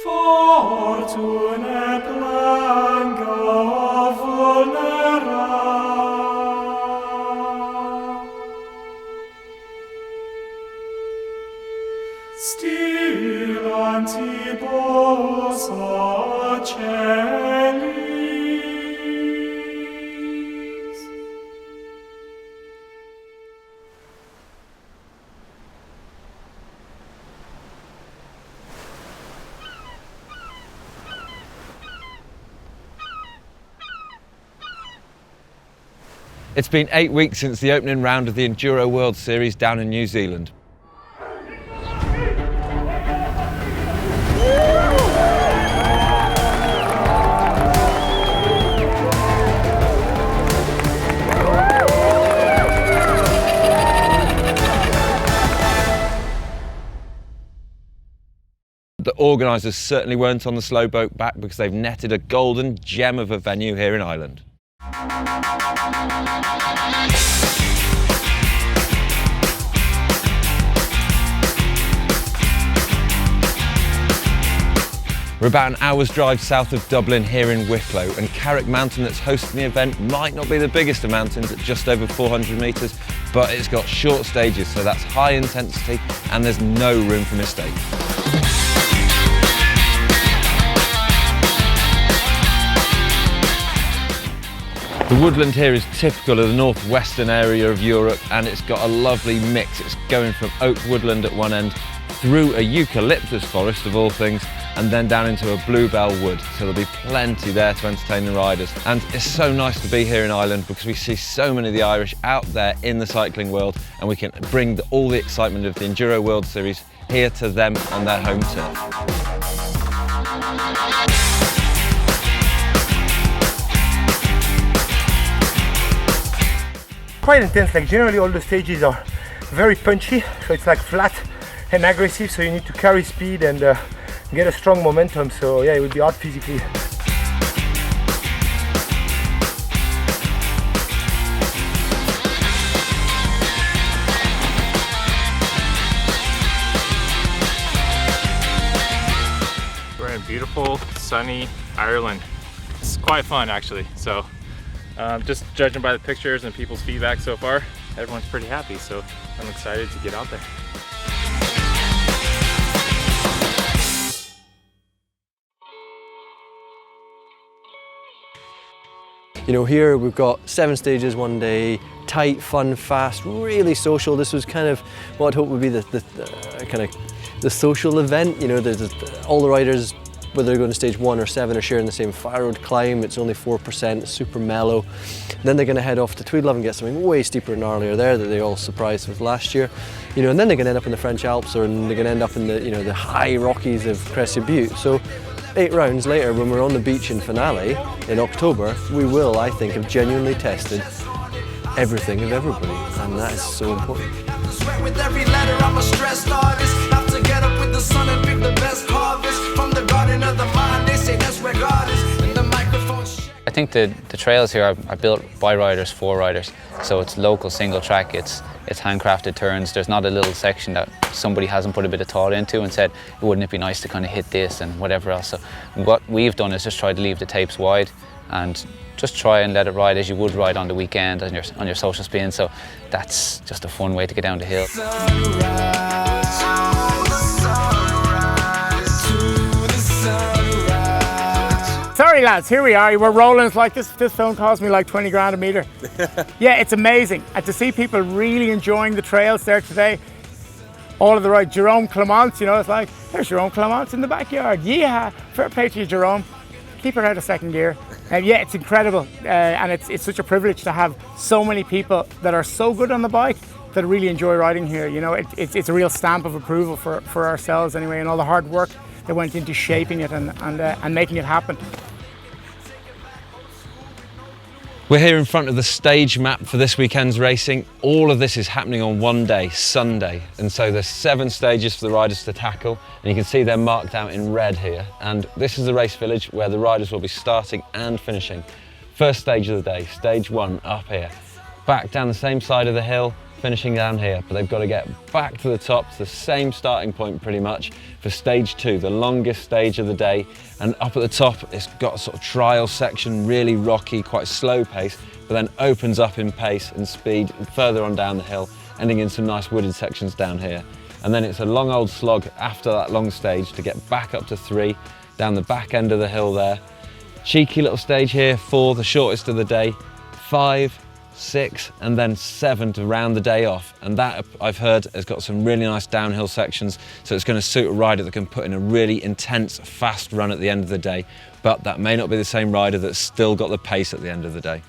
Fortune blanca vulnera, stillantibus ocellis. It's been 8 weeks since the opening round of the Enduro World Series down in New Zealand. The organisers certainly weren't on the slow boat back because they've netted a golden gem of a venue here in Ireland. We're about an hour's drive south of Dublin here in Wicklow, and Carrick Mountain that's hosting the event might not be the biggest of mountains at just over 400 metres, but it's got short stages, so that's high intensity and there's no room for mistake. The woodland here is typical of the northwestern area of Europe, and it's got a lovely mix. It's going from oak woodland at one end through a eucalyptus forest of all things, and then down into a bluebell wood, so there'll be plenty there to entertain the riders. And it's so nice to be here in Ireland because we see so many of the Irish out there in the cycling world, and we can bring all the excitement of the Enduro World Series here to them on their home turf. Quite intense, like generally all the stages are very punchy, so it's like flat and aggressive, so you need to carry speed and get a strong momentum, so yeah, it would be hard physically. We're in beautiful, sunny Ireland. It's quite fun actually, so just judging by the pictures and people's feedback so far, everyone's pretty happy, so I'm excited to get out there. You know, here we've got 7 stages one day, tight, fun, fast, really social. This was kind of what I'd hope would be the social event. You know, all the riders, whether they're going to stage 1 or 7, are sharing the same fire road climb. It's only 4%, it's super mellow. And then they're going to head off to Tweed and get something way steeper and gnarlier there that they all surprised with last year. You know, and then they're going to end up in the French Alps, or they're going to end up in the, you know, the high Rockies of Crested Butte. So 8 rounds later, when we're on the beach in finale in October, we will, I think, have genuinely tested everything of everybody, and that is so important. I think the trails here are built by riders for riders, so it's local single track, it's handcrafted turns. There's not a little section that somebody hasn't put a bit of thought into and said, wouldn't it be nice to kind of hit this and whatever else. So what we've done is just try to leave the tapes wide and just try and let it ride as you would ride on the weekend on your social spin. So that's just a fun way to get down the hill. Sorry lads, here we are, we're rolling. It's like this film cost me like 20 grand a metre. Yeah, it's amazing. And to see people really enjoying the trails there today. All of the right, Jerome Clements, you know, it's like, there's Jerome Clements in the backyard. Yeah, fair play to you, Jerome. Keep it out of second gear. Yeah, it's incredible. And it's such a privilege to have so many people that are so good on the bike that really enjoy riding here. You know, it's a real stamp of approval for ourselves anyway, and all the hard work that went into shaping it and making it happen. We're here in front of the stage map for this weekend's racing. All of this is happening on one day, Sunday. And so there's 7 stages for the riders to tackle. And you can see they're marked out in red here. And this is the race village where the riders will be starting and finishing. First stage of the day, stage 1 up here. Back down the same side of the hill, finishing down here, but they've got to get back to the top, to the same starting point pretty much for stage 2, the longest stage of the day. And up at the top, it's got a sort of trial section, really rocky, quite slow pace, but then opens up in pace and speed further on down the hill, ending in some nice wooded sections down here. And then it's a long old slog after that long stage to get back up to 3, down the back end of the hill there. Cheeky little stage here, 4, the shortest of the day, 5, 6, and then 7 to round the day off. And that, I've heard, has got some really nice downhill sections, so it's going to suit a rider that can put in a really intense, fast run at the end of the day. But that may not be the same rider that's still got the pace at the end of the day.